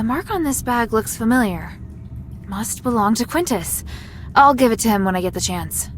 The mark on this bag looks familiar. It must belong to Quintus. I'll give it to him when I get the chance.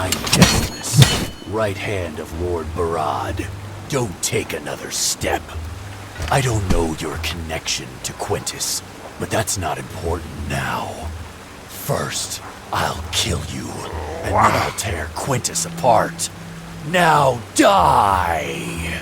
I'm Decimus, right hand of Lord Barad. Don't take another step. I don't know your connection to Quintus, but that's not important now. First, I'll kill you, and then I'll tear Quintus apart. Now die!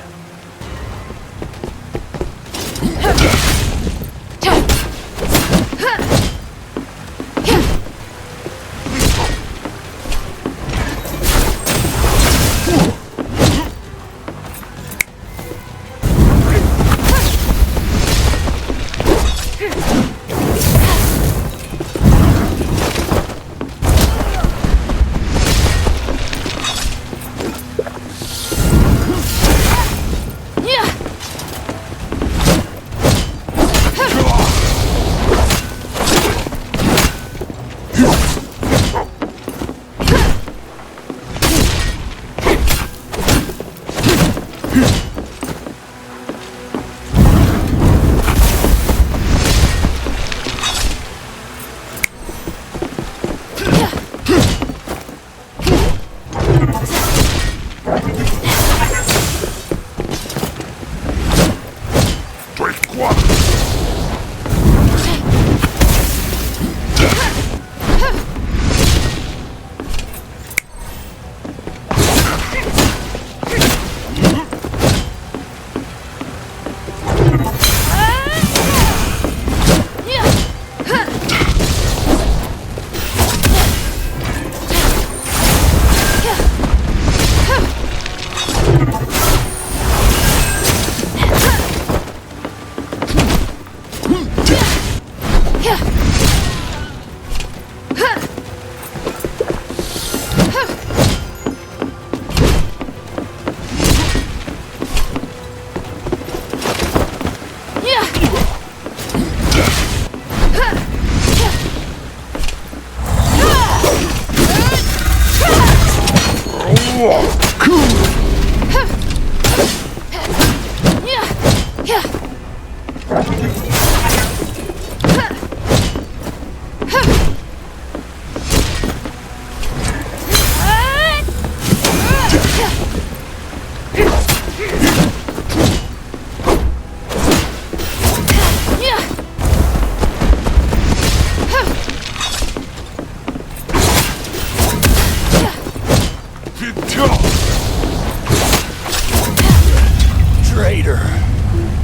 Traitor!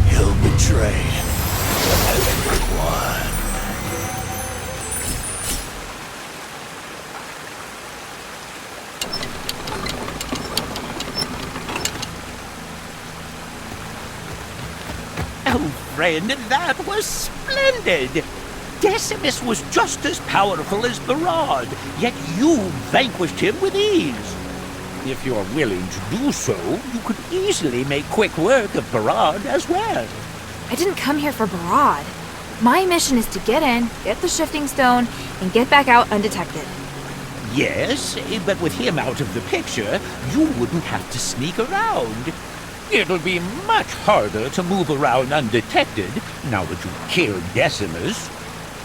He'll betray everyone. Oh, friend, that was splendid! Decimus was just as powerful as Barad, yet you vanquished him with ease. If you're willing to do so, you could easily make quick work of Barad as well. I didn't come here for Barad. My mission is to get in, get the shifting stone, and get back out undetected. Yes, but with him out of the picture, you wouldn't have to sneak around. It'll be much harder to move around undetected now that you've killed Decimus.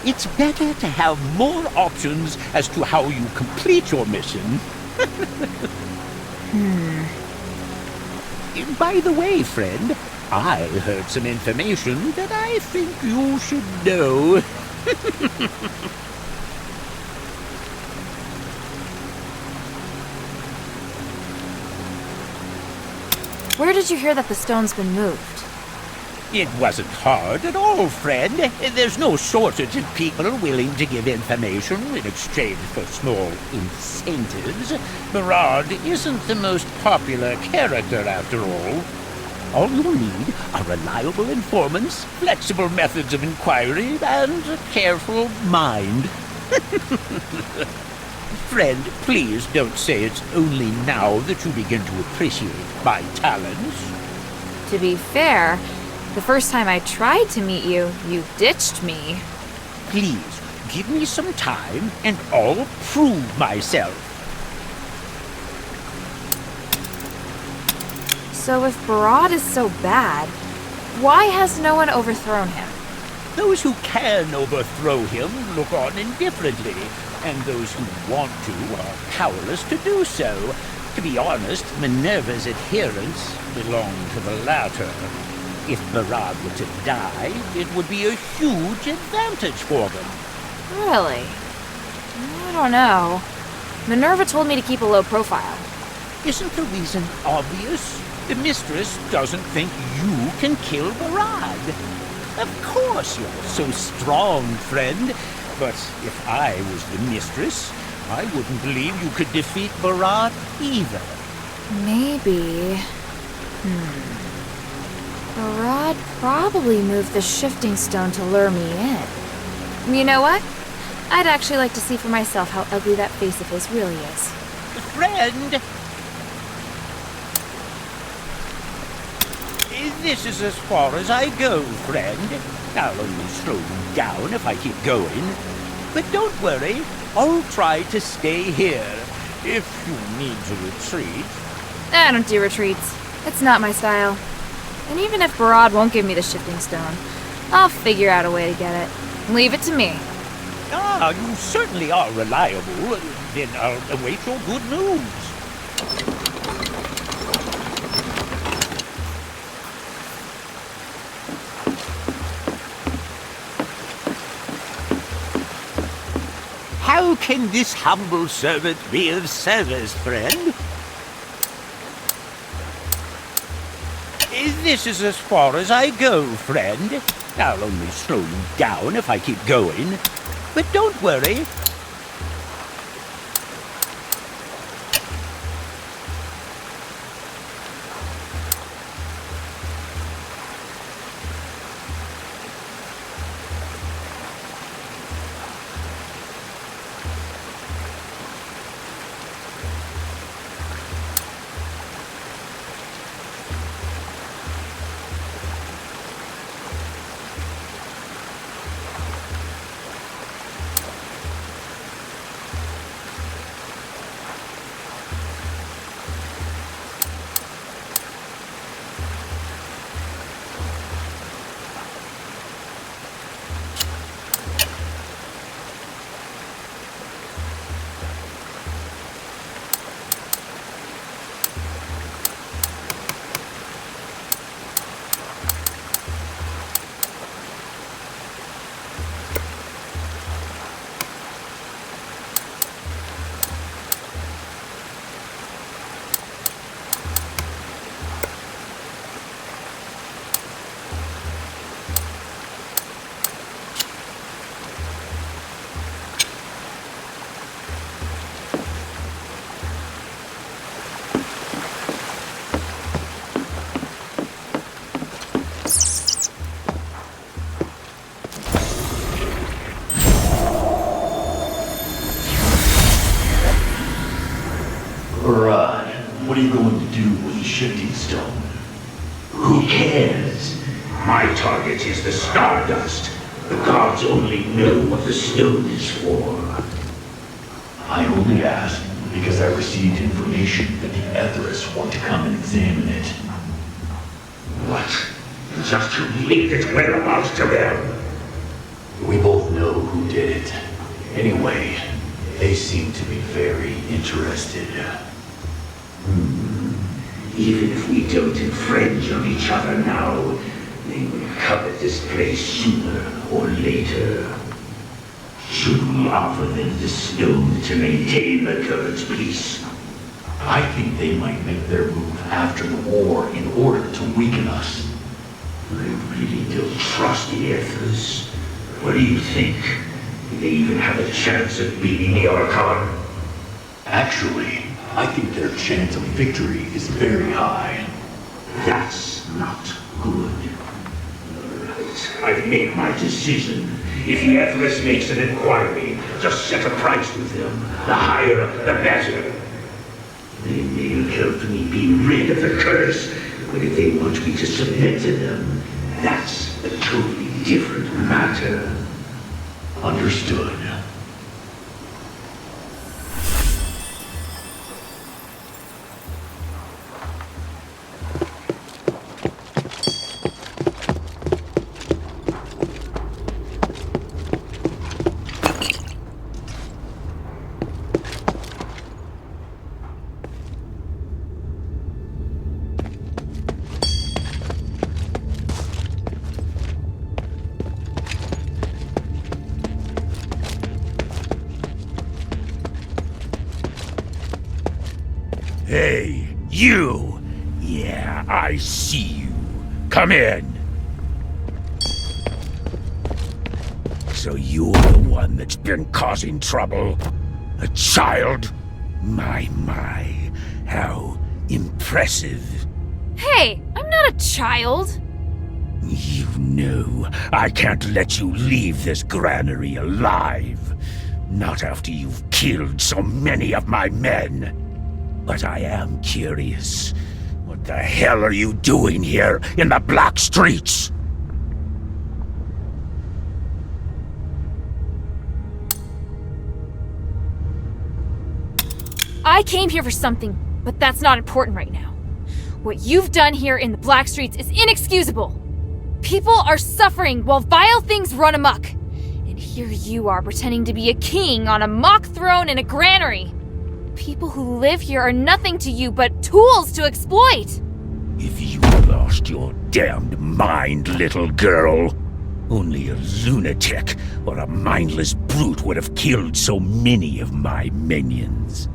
It's better to have more options as to how you complete your mission. By the way, friend, I heard some information that I think you should know. Where did you hear that the stone's been moved? It wasn't hard at all, friend. There's no shortage of people willing to give information in exchange for small incentives. Barad isn't the most popular character, after all. All you'll need are reliable informants, flexible methods of inquiry, and a careful mind. Friend, please don't say it's only now that you begin to appreciate my talents. To be fair, the first time I tried to meet you, you ditched me. Please, give me some time, and I'll prove myself. So if Barad is so bad, why has no one overthrown him? Those who can overthrow him look on indifferently, and those who want to are powerless to do so. To be honest, Minerva's adherents belong to the latter. If Barad were to die, it would be a huge advantage for them. Really? I don't know. Minerva told me to keep a low profile. Isn't the reason obvious? The mistress doesn't think you can kill Barad. Of course you're so strong, friend. But if I was the mistress, I wouldn't believe you could defeat Barad either. Maybe. Barad probably moved the shifting stone to lure me in. You know what? I'd actually like to see for myself how ugly that face of his really is. Friend! This is as far as I go, friend. I'll only slow you down if I keep going. But don't worry, I'll try to stay here. If you need to retreat. I don't do retreats. It's not my style. And even if Barad won't give me the shifting stone, I'll figure out a way to get it. Leave it to me. Ah, you certainly are reliable. Then I'll await your good news. How can this humble servant be of service, friend? This is as far as I go, friend. I'll only slow you down if I keep going. But don't worry. Barad, what are you going to do with the shifting stone? Who cares? My target is the stardust. The gods only know what the stone is for. I only asked because I received information that the Etherists want to come and examine it. What? Just to leak its whereabouts to them? We both know who did it. Anyway, they seem to be very interested. Even if we don't infringe on each other now, they will covet this place sooner or later. Should we offer them the stone to maintain the current peace? I think they might make their move after the war in order to weaken us. I really don't trust the Ethers. What do you think? Do they even have a chance of beating the Archon? Actually, I think their chance of victory is very high. That's not good. Alright, I've made my decision. If the Etherist makes an inquiry, just set a price with them. The higher, the better. They may help me be rid of the curse, but if they want me to submit to them, that's a totally different matter. Understood. Hey, you! Yeah, I see you. Come in. So you're the one that's been causing trouble? A child? My, how impressive. Hey, I'm not a child. You know, I can't let you leave this granary alive. Not after you've killed so many of my men. But I am curious. What the hell are you doing here in the black streets? I came here for something, but that's not important right now. What you've done here in the black streets is inexcusable. People are suffering while vile things run amok. And here you are pretending to be a king on a mock throne in a granary. People who live here are nothing to you but tools to exploit. If you lost your damned mind, little girl, only a lunatic or a mindless brute would have killed so many of my minions.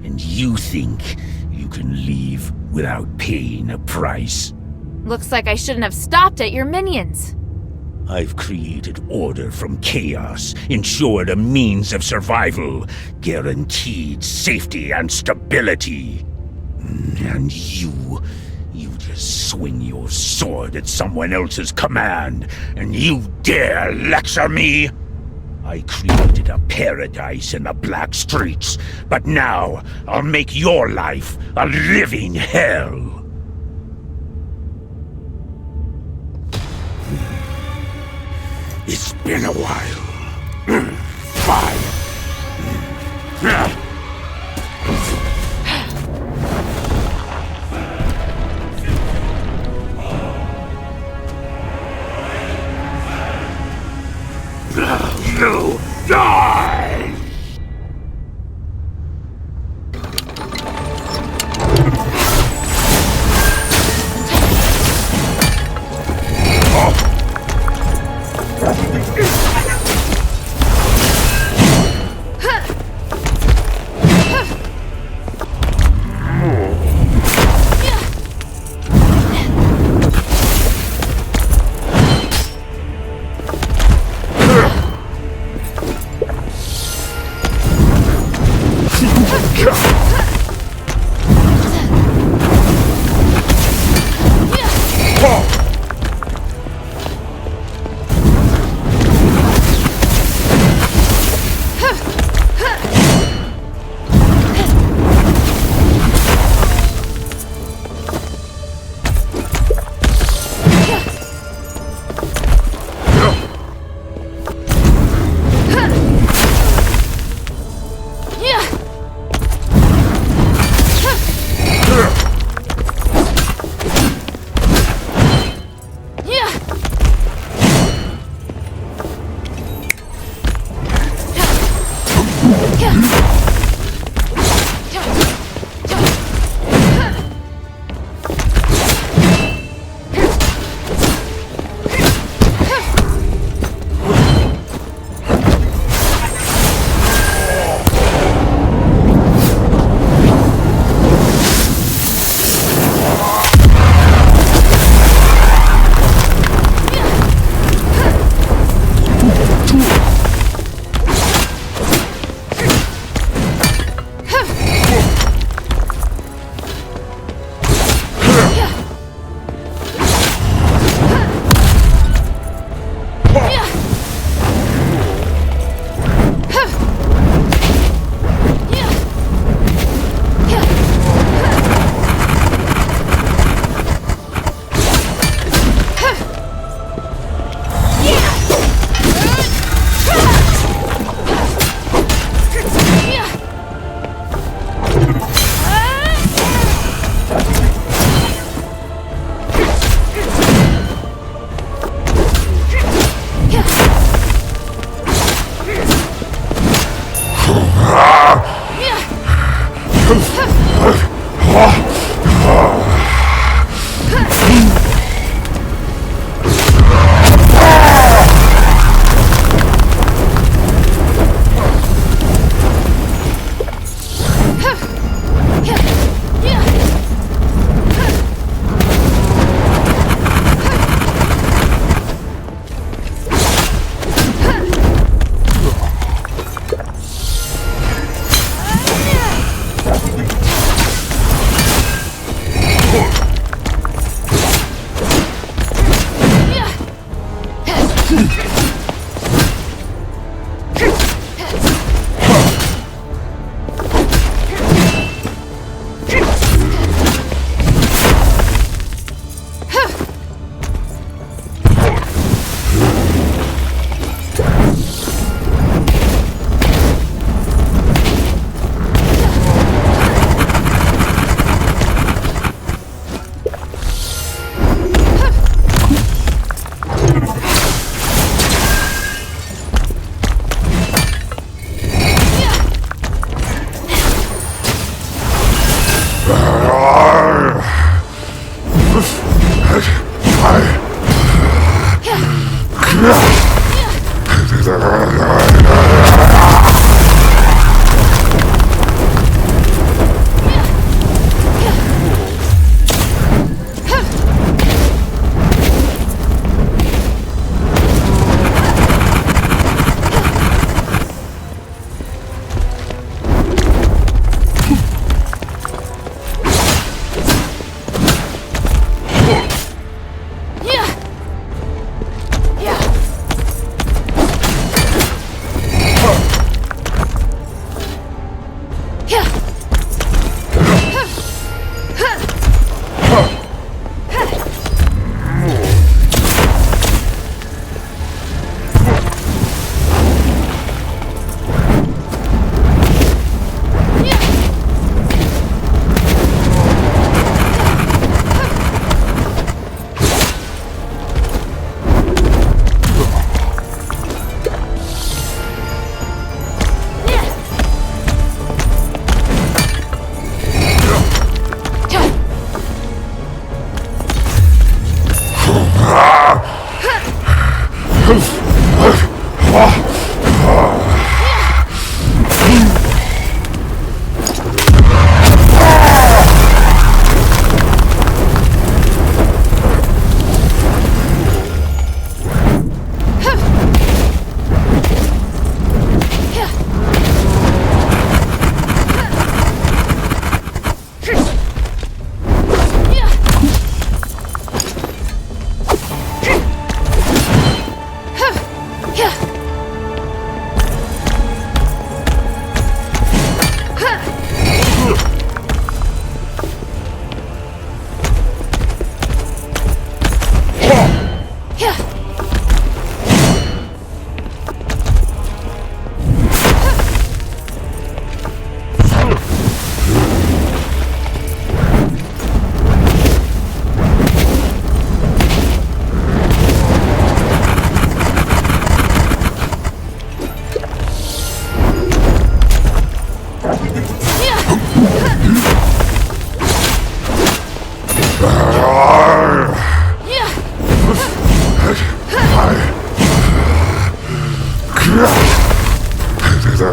And you think you can leave without paying a price? Looks like I shouldn't have stopped at your minions. I've created order from chaos, ensured a means of survival, guaranteed safety and stability. And you just swing your sword at someone else's command, and you dare lecture me? I created a paradise in the black streets, but now I'll make your life a living hell. It's been a while. Fine. You die! The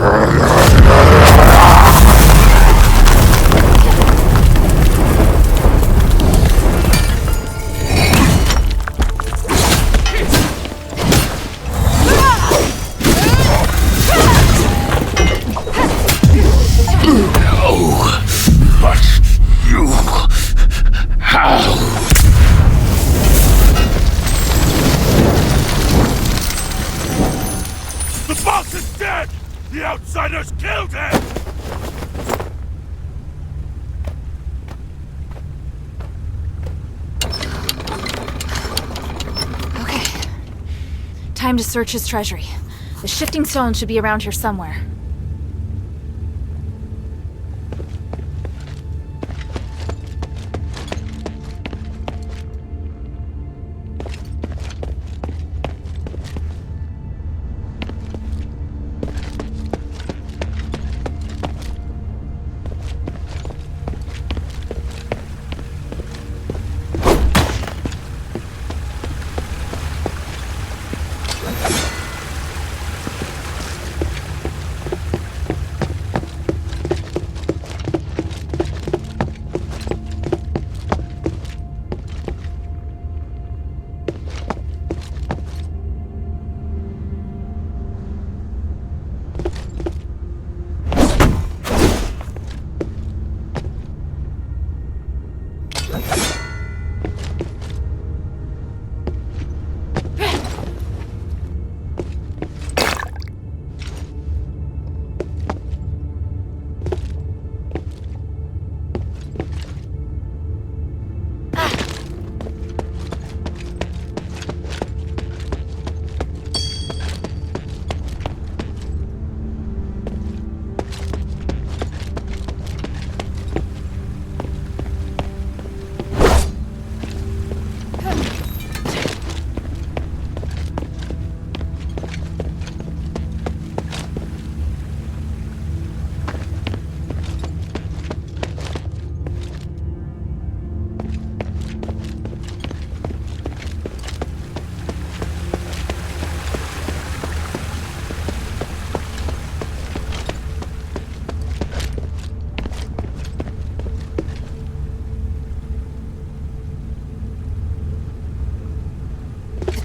boss is dead! The outsiders killed him! Okay. Time to search his treasury. The shifting stone should be around here somewhere.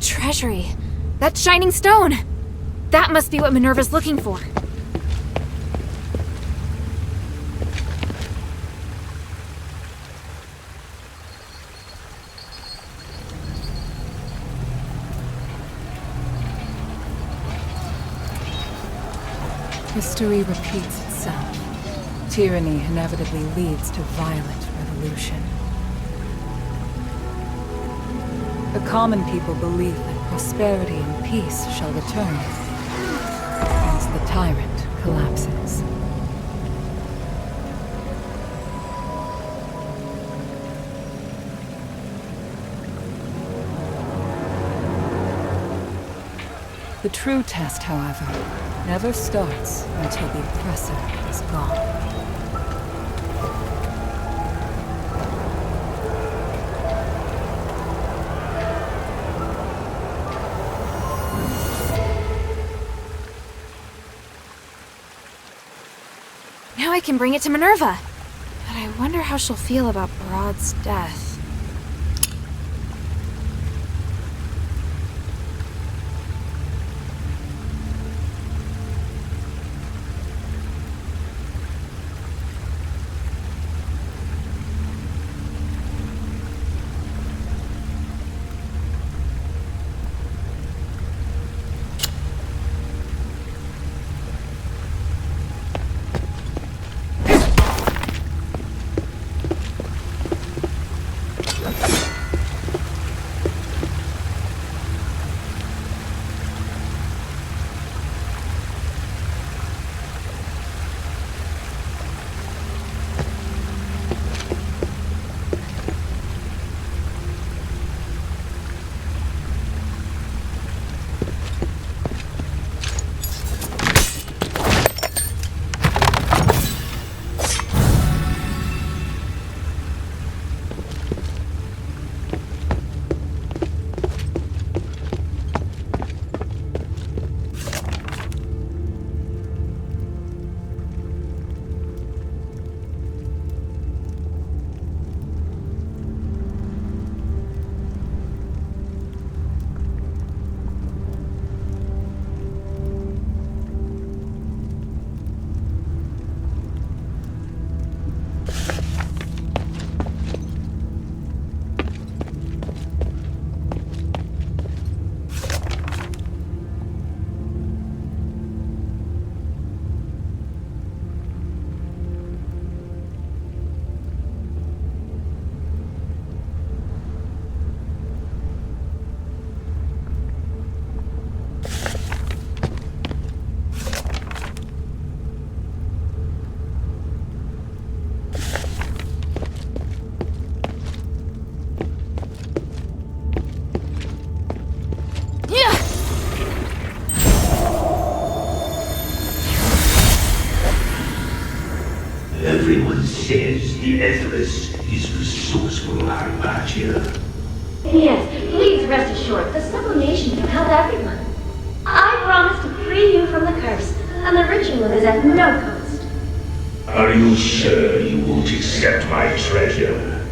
Treasury. That shining stone! That must be what Minerva's looking for. History repeats itself. Tyranny inevitably leads to violent revolution. The common people believe that prosperity and peace shall return as the tyrant collapses. The true test, however, never starts until the oppressor is gone. Now I can bring it to Minerva. But I wonder how she'll feel about Barad's death. Everyone says the Aphes is resourceful, Hypatia. Yes, please rest assured, the sublimation can help everyone. I promise to free you from the curse, and the ritual is at no cost. Are you sure you won't accept my treasure?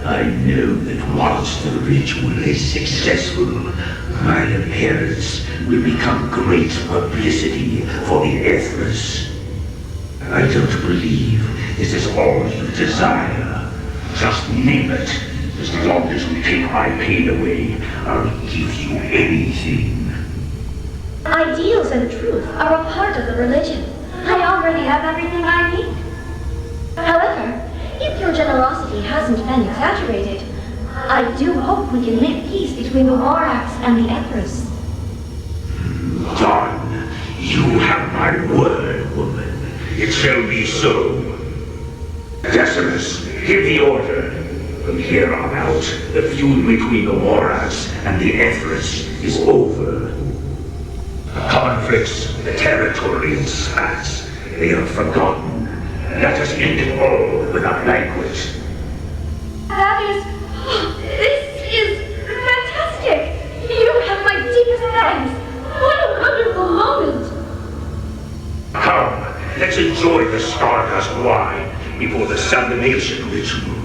I know that once the ritual is successful, my appearance will become great publicity for the Aphes. I don't believe this is all you desire. Just name it. As long as you take my pain away, I'll give you anything. Ideals and truth are a part of the religion. I already have everything I need. However, if your generosity hasn't been exaggerated, I do hope we can make peace between the Warax and the Aphes. Done. You have my word, woman. It shall be so. Decimus, give the order. From here on out, the feud between the Warax and the Aphes is over. The conflicts, the territorial spats, they are forgotten. Let us end it all with a banquet. This is fantastic! You have my deepest thanks! What a wonderful moment! Come, let's enjoy the Stardust wine before the sublimation ritual.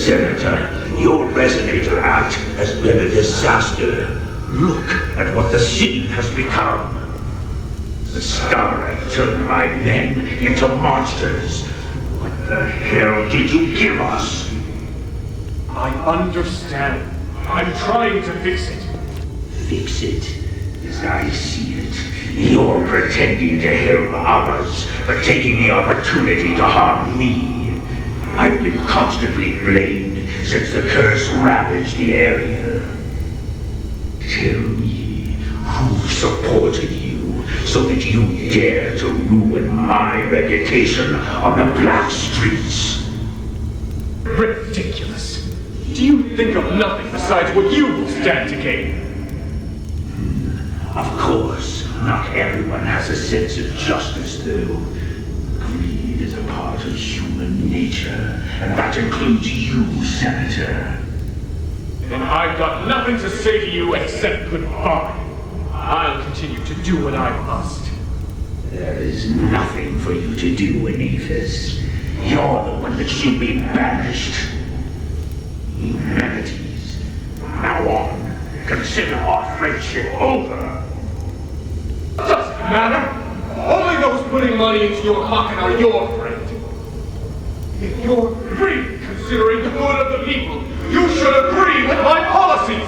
Senator, your resonator act has been a disaster. Look at what the city has become. The Starlight turned my men into monsters. What the hell did you give us? I understand. I'm trying to fix it. Fix it? As I see it, you're pretending to help others, but taking the opportunity to harm me. I've been constantly blamed since the curse ravaged the area. Tell me, who supported you so that you dare to ruin my reputation on the black streets? Ridiculous. Do you think of nothing besides what you will stand to gain? Of course, Not everyone has a sense of justice, though. Greed is a part of human nature, and that includes you, Senator. Then I've got nothing to say to you except goodbye. I'll continue to do what I must. There is nothing for you to do in Aphes. You're the one that should be banished. Humanities. Now on, consider our friendship over. Doesn't matter. Only those putting money into your pocket are your friend. If you're really considering the good of the people, you should agree with my policies.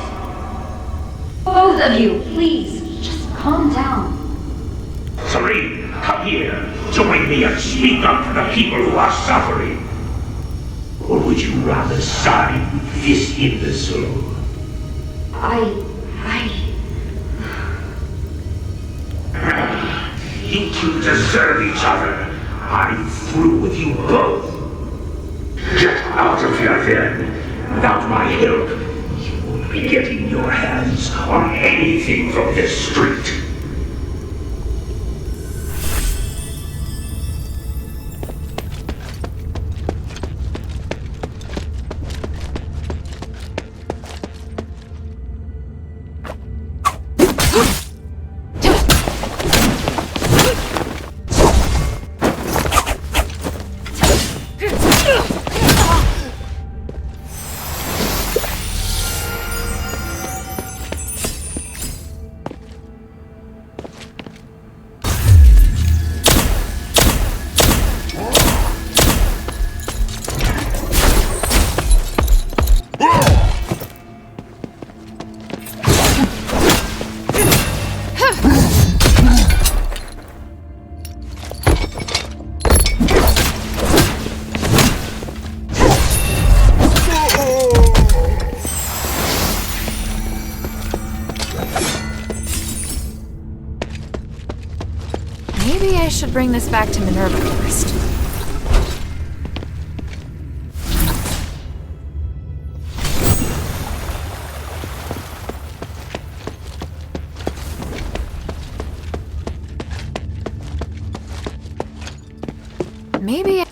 Both of you, please, just calm down. Serene, come here. Join me and speak up for the people who are suffering. Or would you rather side with this imbecile? You two deserve each other. I'm through with you both. Get out of here then. Without my help, you won't be getting your hands on anything from this street. Maybe I should bring this back to Minerva first. Maybe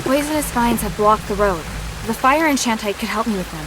Poisonous vines have blocked the road. The fire enchantite could help me with them.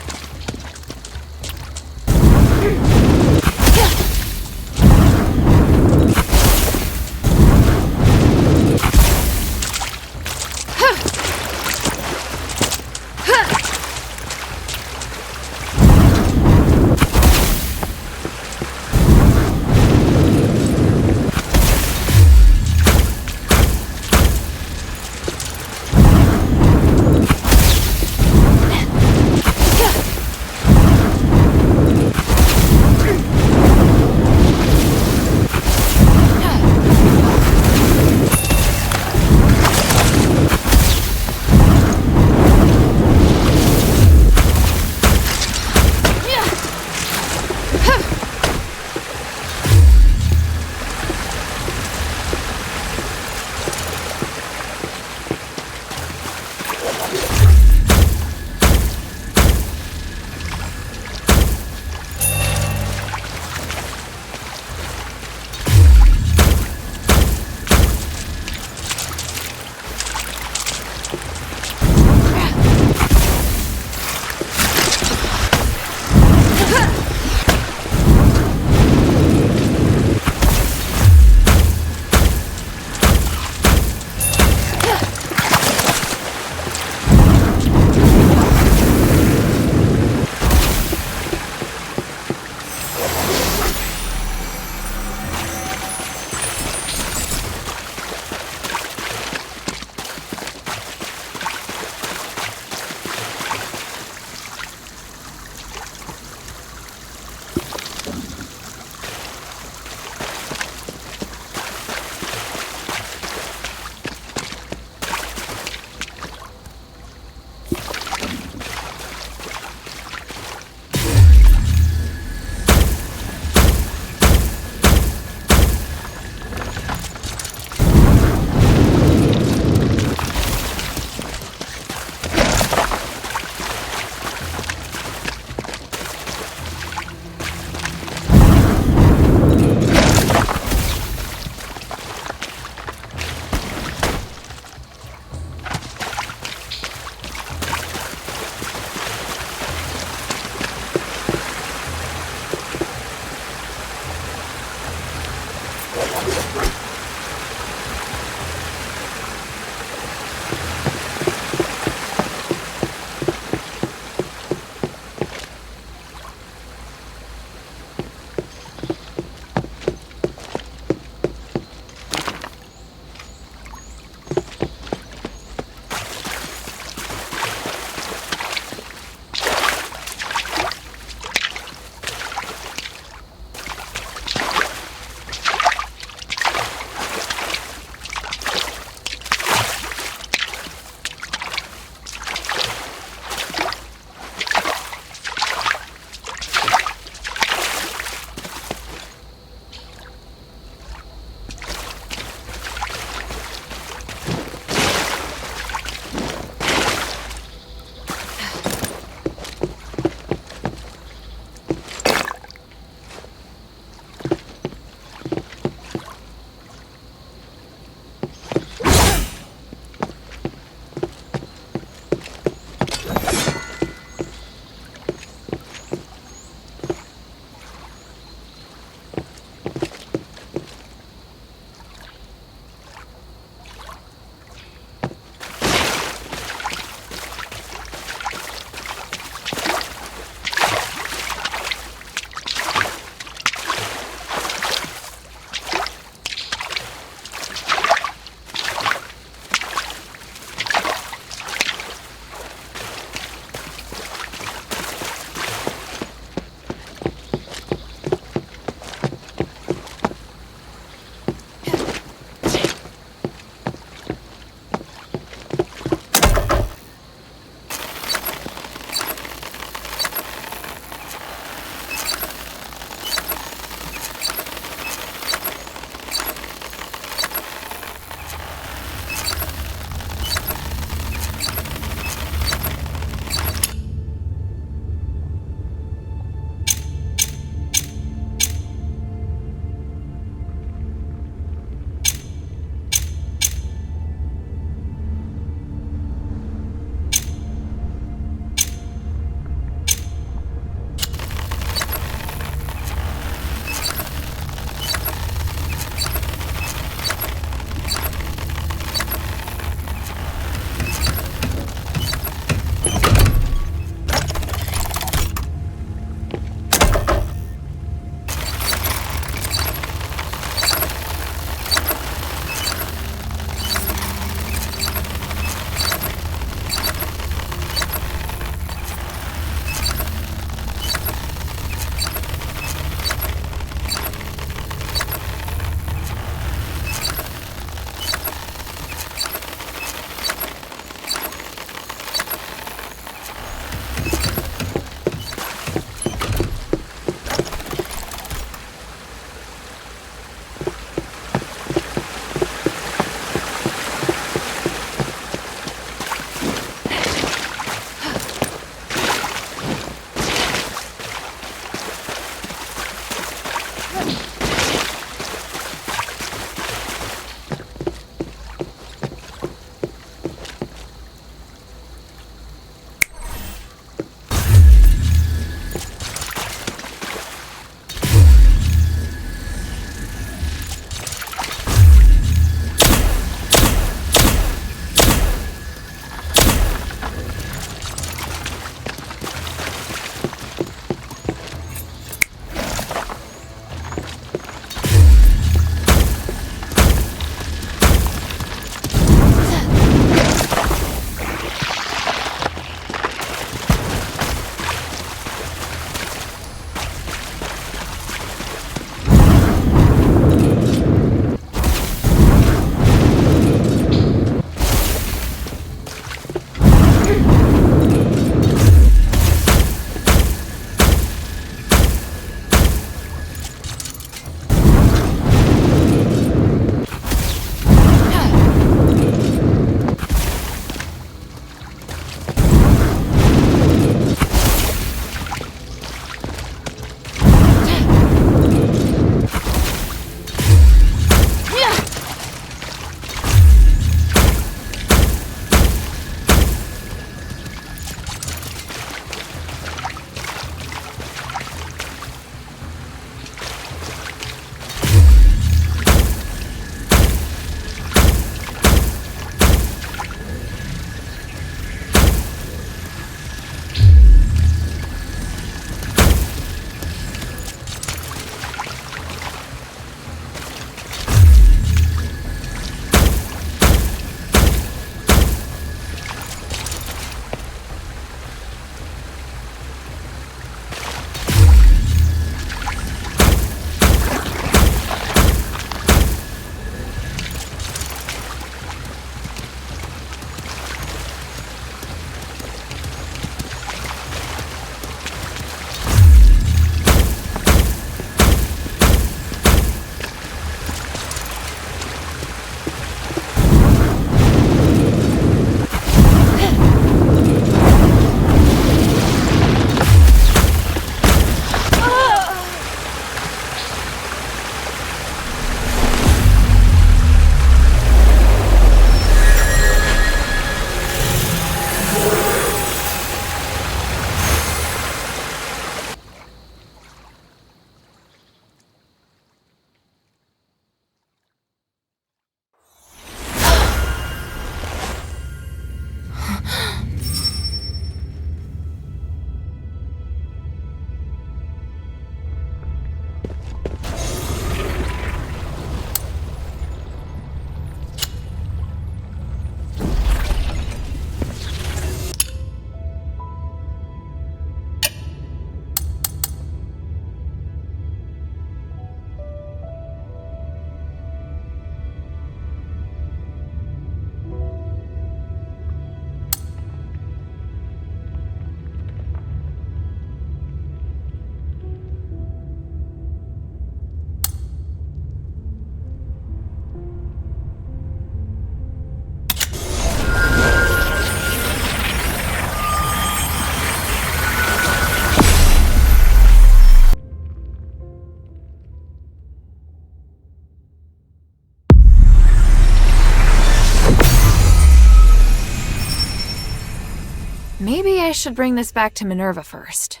Maybe I should bring this back to Minerva first.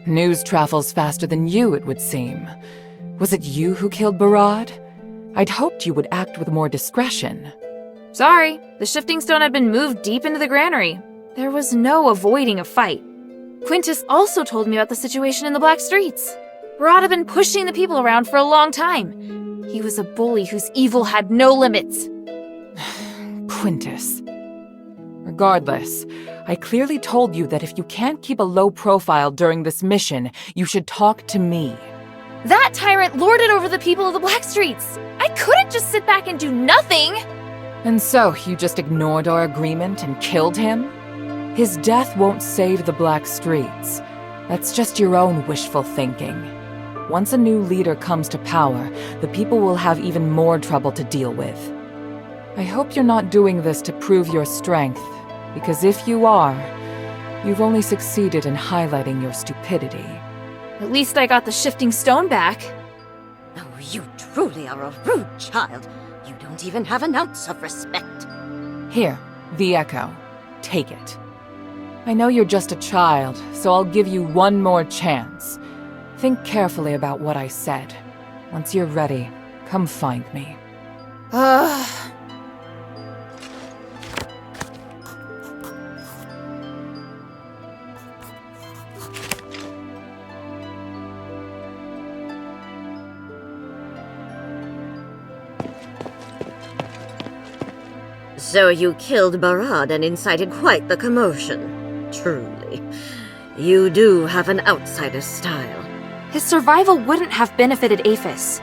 News travels faster than you, it would seem. Was it you who killed Barad? I'd hoped you would act with more discretion. Sorry, the shifting stone had been moved deep into the granary. There was no avoiding a fight. Quintus also told me about the situation in the Black Streets. Barad had been pushing the people around for a long time. He was a bully whose evil had no limits. Quintus. Regardless, I clearly told you that if you can't keep a low profile during this mission, you should talk to me. That tyrant lorded over the people of the Black Streets. I couldn't just sit back and do nothing. And so, you just ignored our agreement and killed him? His death won't save the Black Streets. That's just your own wishful thinking. Once a new leader comes to power, the people will have even more trouble to deal with. I hope you're not doing this to prove your strength, because if you are, you've only succeeded in highlighting your stupidity. At least I got the shifting stone back. Oh, you truly are a rude child. You don't even have an ounce of respect. Here, the Echo. Take it. I know you're just a child, so I'll give you one more chance. Think carefully about what I said. Once you're ready, come find me. So you killed Barad and incited quite the commotion. Truly. You do have an outsider's style. His survival wouldn't have benefited Aphes.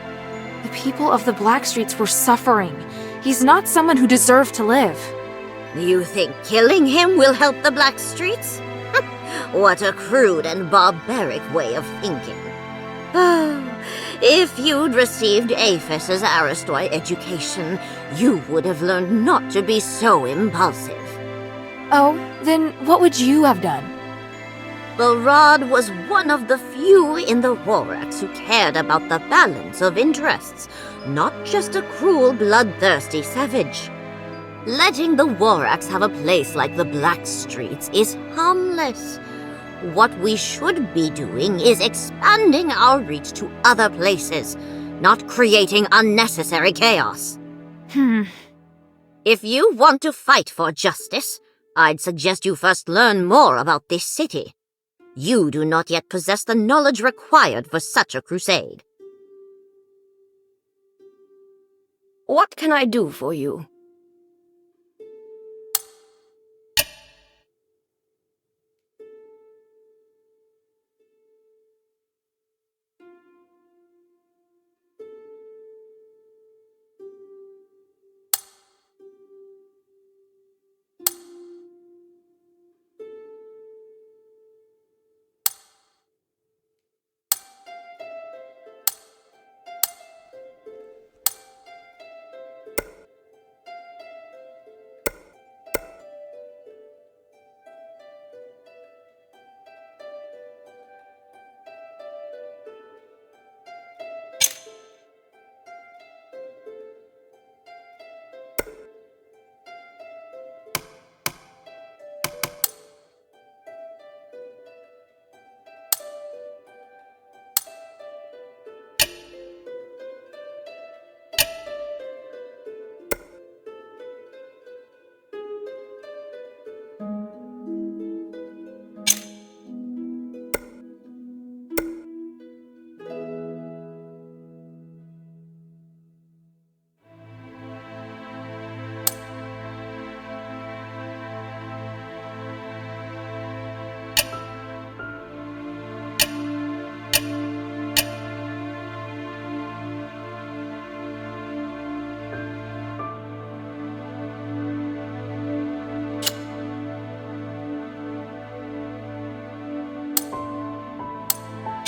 The people of the Black Streets were suffering. He's not someone who deserved to live. You think killing him will help the Black Streets? What a crude and barbaric way of thinking. Oh, if you'd received Aphes' Aristoi education, you would have learned not to be so impulsive. Oh, then what would you have done? Barad was one of the few in the Warax who cared about the balance of interests, not just a cruel, bloodthirsty savage. Letting the Warax have a place like the Black Streets is harmless. What we should be doing is expanding our reach to other places, not creating unnecessary chaos. If you want to fight for justice, I'd suggest you first learn more about this city. You do not yet possess the knowledge required for such a crusade. What can I do for you?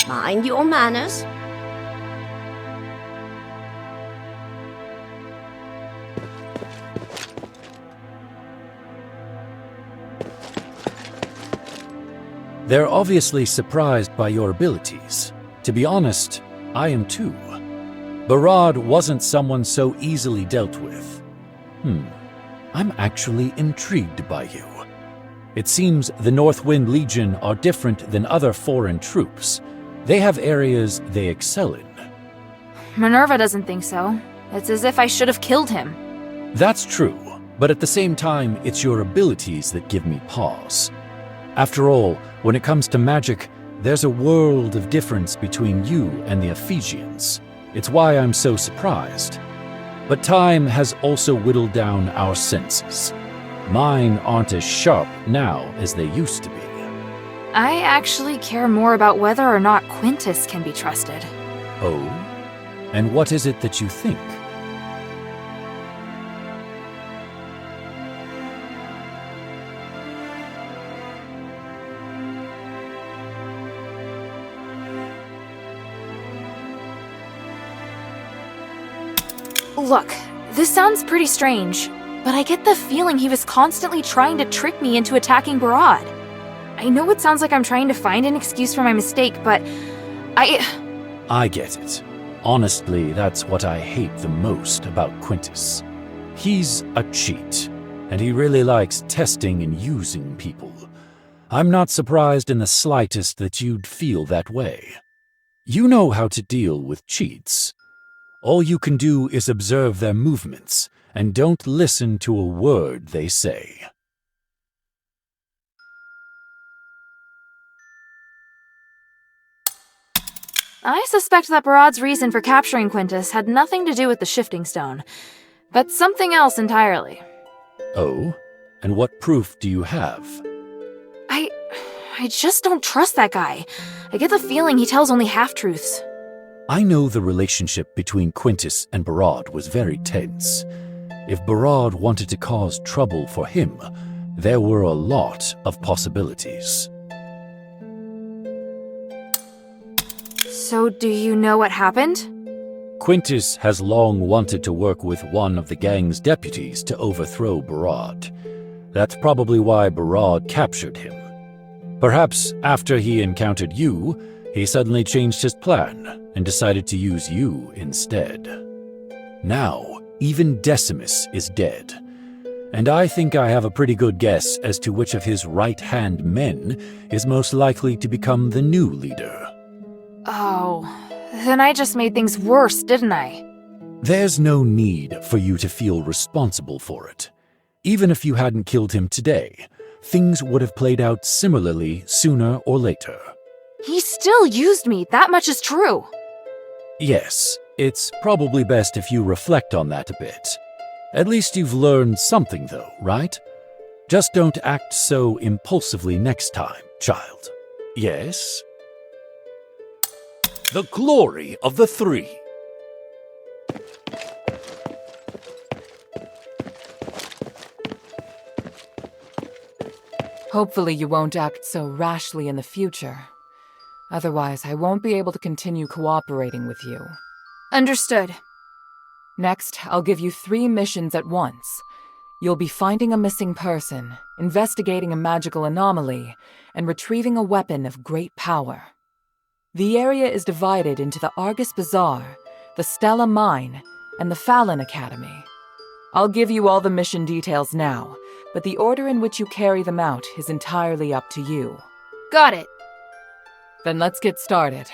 Mind your manners. They're obviously surprised by your abilities. To be honest, I am too. Barad wasn't someone so easily dealt with. I'm actually intrigued by you. It seems the Northwind Legion are different than other foreign troops. They have areas they excel in. Minerva doesn't think so. It's as if I should have killed him. That's true, but at the same time, it's your abilities that give me pause. After all, when it comes to magic, there's a world of difference between you and the Ephesians. It's why I'm so surprised. But time has also whittled down our senses. Mine aren't as sharp now as they used to be. I actually care more about whether or not Quintus can be trusted. Oh? And what is it that you think? Look, this sounds pretty strange, but I get the feeling he was constantly trying to trick me into attacking Barad. I know it sounds like I'm trying to find an excuse for my mistake, but I get it. Honestly, that's what I hate the most about Quintus. He's a cheat, and he really likes testing and using people. I'm not surprised in the slightest that you'd feel that way. You know how to deal with cheats. All you can do is observe their movements, and don't listen to a word they say. I suspect that Barad's reason for capturing Quintus had nothing to do with the shifting stone, but something else entirely. Oh? And what proof do you have? I just don't trust that guy. I get the feeling he tells only half-truths. I know the relationship between Quintus and Barad was very tense. If Barad wanted to cause trouble for him, there were a lot of possibilities. So do you know what happened? Quintus has long wanted to work with one of the gang's deputies to overthrow Barad. That's probably why Barad captured him. Perhaps after he encountered you, he suddenly changed his plan and decided to use you instead. Now, even Decimus is dead, and I think I have a pretty good guess as to which of his right-hand men is most likely to become the new leader. Oh, then I just made things worse, didn't I? There's no need for you to feel responsible for it. Even if you hadn't killed him today, things would have played out similarly sooner or later. He still used me, that much is true. Yes, it's probably best if you reflect on that a bit. At least you've learned something though, right? Just don't act so impulsively next time, child. Yes? The glory of the three. Hopefully you won't act so rashly in the future. Otherwise, I won't be able to continue cooperating with you. Understood. Next, I'll give you 3 missions at once. You'll be finding a missing person, investigating a magical anomaly, and retrieving a weapon of great power. The area is divided into the Argus Bazaar, the Stella Mine, and the Fallon Academy. I'll give you all the mission details now, but the order in which you carry them out is entirely up to you. Got it. Then let's get started.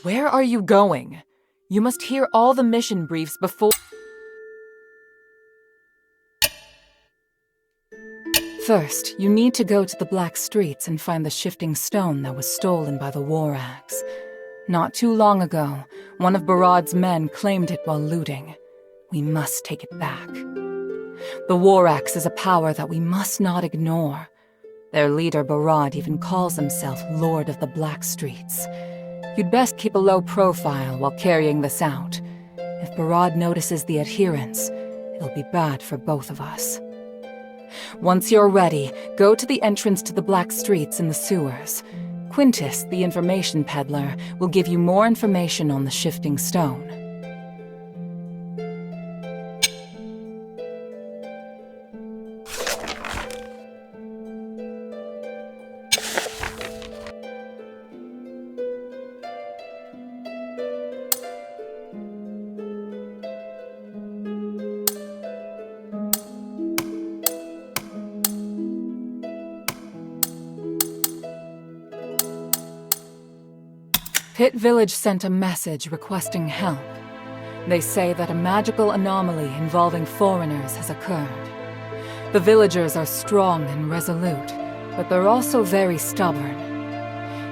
Where are you going? You must hear all the mission briefs before... First, you need to go to the Black Streets and find the shifting stone that was stolen by the War Axe. Not too long ago, one of Barad's men claimed it while looting. We must take it back. The War Axe is a power that we must not ignore. Their leader, Barad, even calls himself Lord of the Black Streets. You'd best keep a low profile while carrying this out. If Barad notices the adherents, it'll be bad for both of us. Once you're ready, go to the entrance to the Black Streets in the sewers. Quintus, the information peddler, will give you more information on the shifting stone. Pit Village sent a message requesting help. They say that a magical anomaly involving foreigners has occurred. The villagers are strong and resolute, but they're also very stubborn.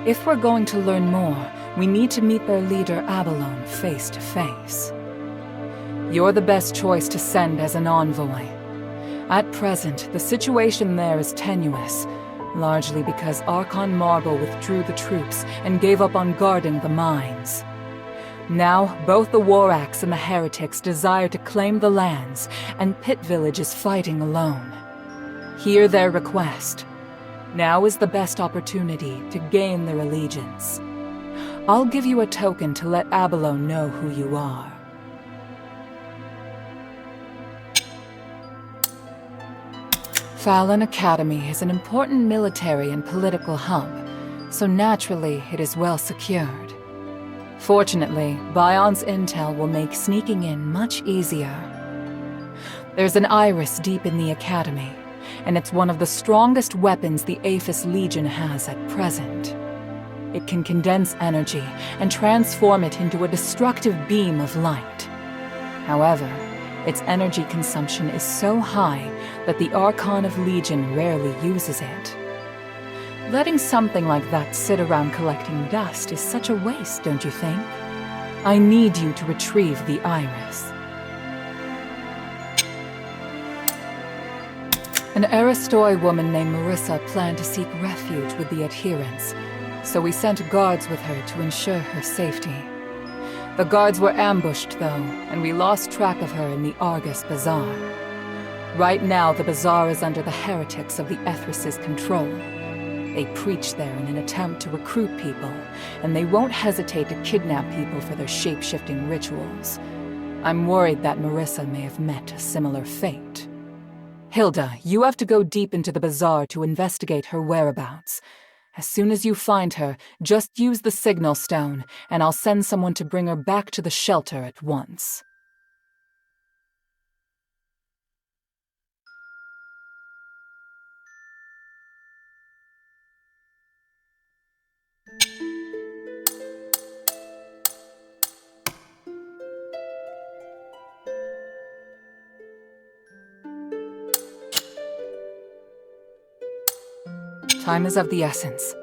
If we're going to learn more, we need to meet their leader Abalone face to face. You're the best choice to send as an envoy. At present, the situation there is tenuous, largely because Archon Marble withdrew the troops and gave up on guarding the mines. Now, both the War Axe and the Heretics desire to claim the lands, and Pit Village is fighting alone. Hear their request. Now is the best opportunity to gain their allegiance. I'll give you a token to let Abalone know who you are. Fallon Academy is an important military and political hub, so naturally it is well secured. Fortunately, Bion's intel will make sneaking in much easier. There's an iris deep in the Academy, and it's one of the strongest weapons the Aphes Legion has at present. It can condense energy and transform it into a destructive beam of light. However, its energy consumption is so high that the Archon of Legion rarely uses it. Letting something like that sit around collecting dust is such a waste, don't you think? I need you to retrieve the iris. An Aristoi woman named Marissa planned to seek refuge with the adherents, so we sent guards with her to ensure her safety. The guards were ambushed, though, and we lost track of her in the Argus Bazaar. Right now, the bazaar is under the heretics of the Ethris's control. They preach there in an attempt to recruit people, and they won't hesitate to kidnap people for their shape-shifting rituals. I'm worried that Marissa may have met a similar fate. Hilda, you have to go deep into the bazaar to investigate her whereabouts. As soon as you find her, just use the signal stone, and I'll send someone to bring her back to the shelter at once. Time is of the essence.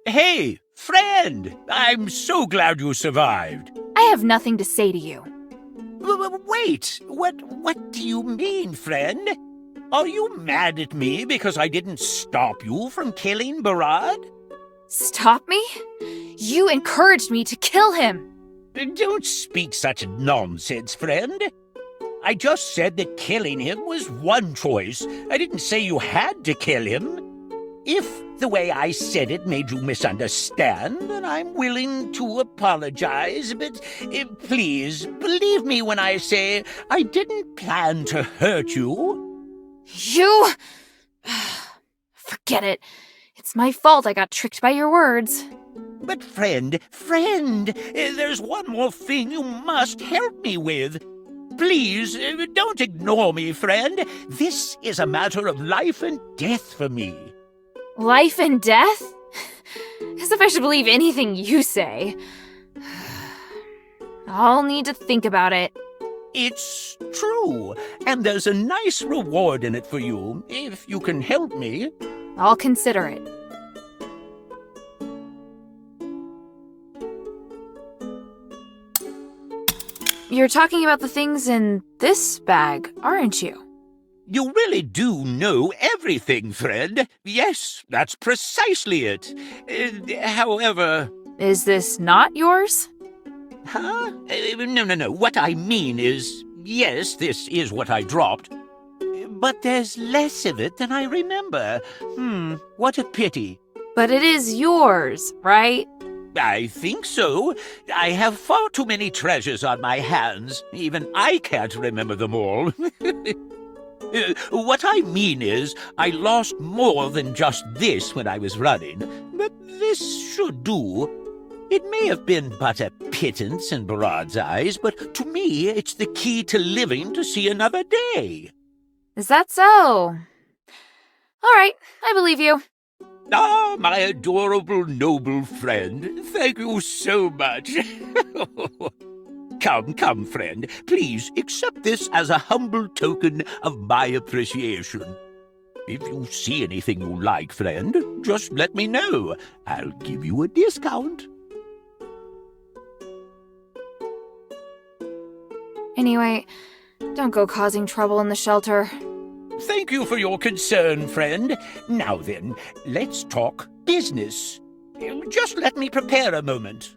Hey, friend! I'm so glad you survived. I have nothing to say to you. Wait, what do you mean, friend? Are you mad at me because I didn't stop you from killing Barad? Stop me? You encouraged me to kill him. Don't speak such nonsense, friend. I just said that killing him was one choice. I didn't say you had to kill him. If the way I said it made you misunderstand, then I'm willing to apologize, but please, believe me when I say I didn't plan to hurt you. You... Forget it. It's my fault I got tricked by your words. But friend, there's one more thing you must help me with. Please, don't ignore me, friend. This is a matter of life and death for me. Life and death? As if I should believe anything you say. I'll need to think about it. It's true, and there's a nice reward in it for you, if you can help me. I'll consider it. You're talking about the things in this bag, aren't you? You really do know everything, friend. Yes, that's precisely it. However... Is this not yours? Huh? No. What I mean is, yes, this is what I dropped. But there's less of it than I remember. What a pity. But it is yours, right? I think so. I have far too many treasures on my hands. Even I can't remember them all. What I mean is, I lost more than just this when I was running, but this should do. It may have been but a pittance in Barad's eyes, but to me it's the key to living to see another day. Is that so? All right, I believe you. Ah, my adorable, noble friend. Thank you so much. Come, friend. Please accept this as a humble token of my appreciation. If you see anything you like, friend, just let me know. I'll give you a discount. Anyway, don't go causing trouble in the shelter. Thank you for your concern, friend. Now then, let's talk business. Just let me prepare a moment.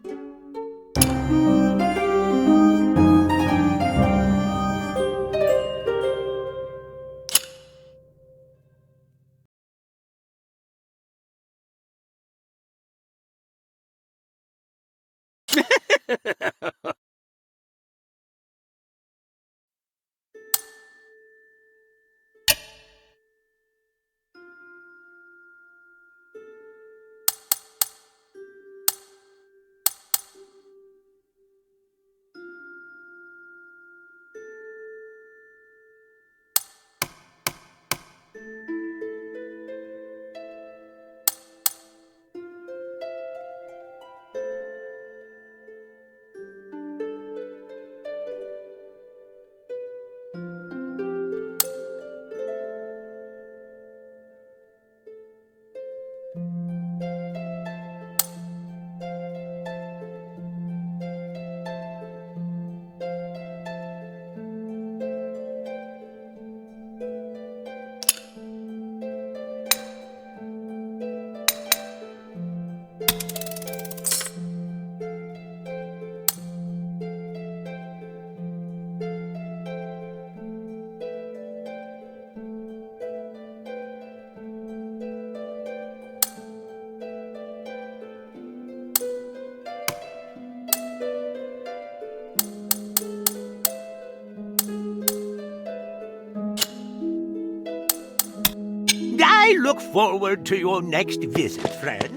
I look forward to your next visit, friend.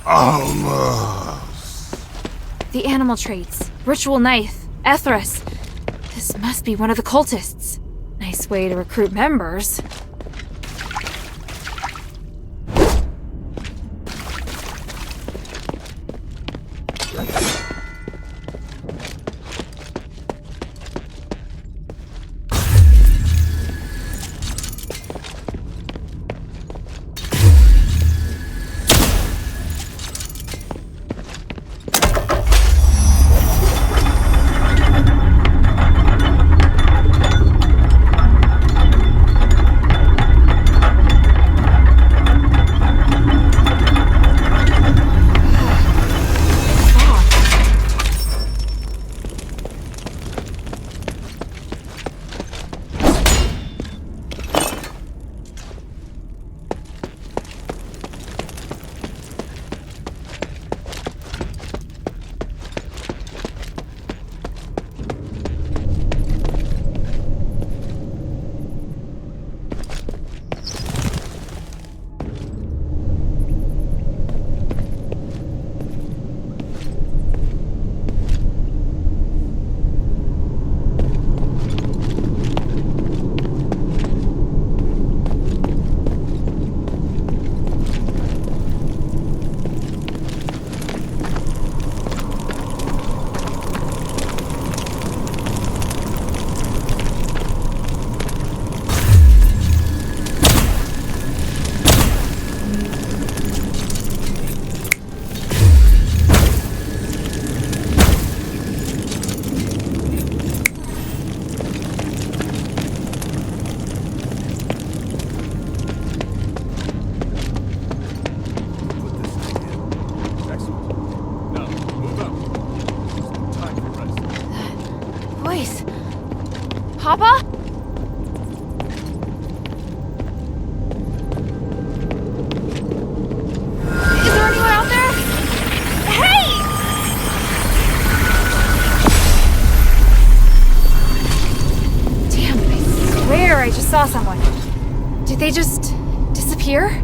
almost. The animal traits, ritual knife, Ethros. This must be one of the cultists. Nice way to recruit members. Papa? Is there anyone out there? Hey! Damn, I swear I just saw someone. Did they just disappear?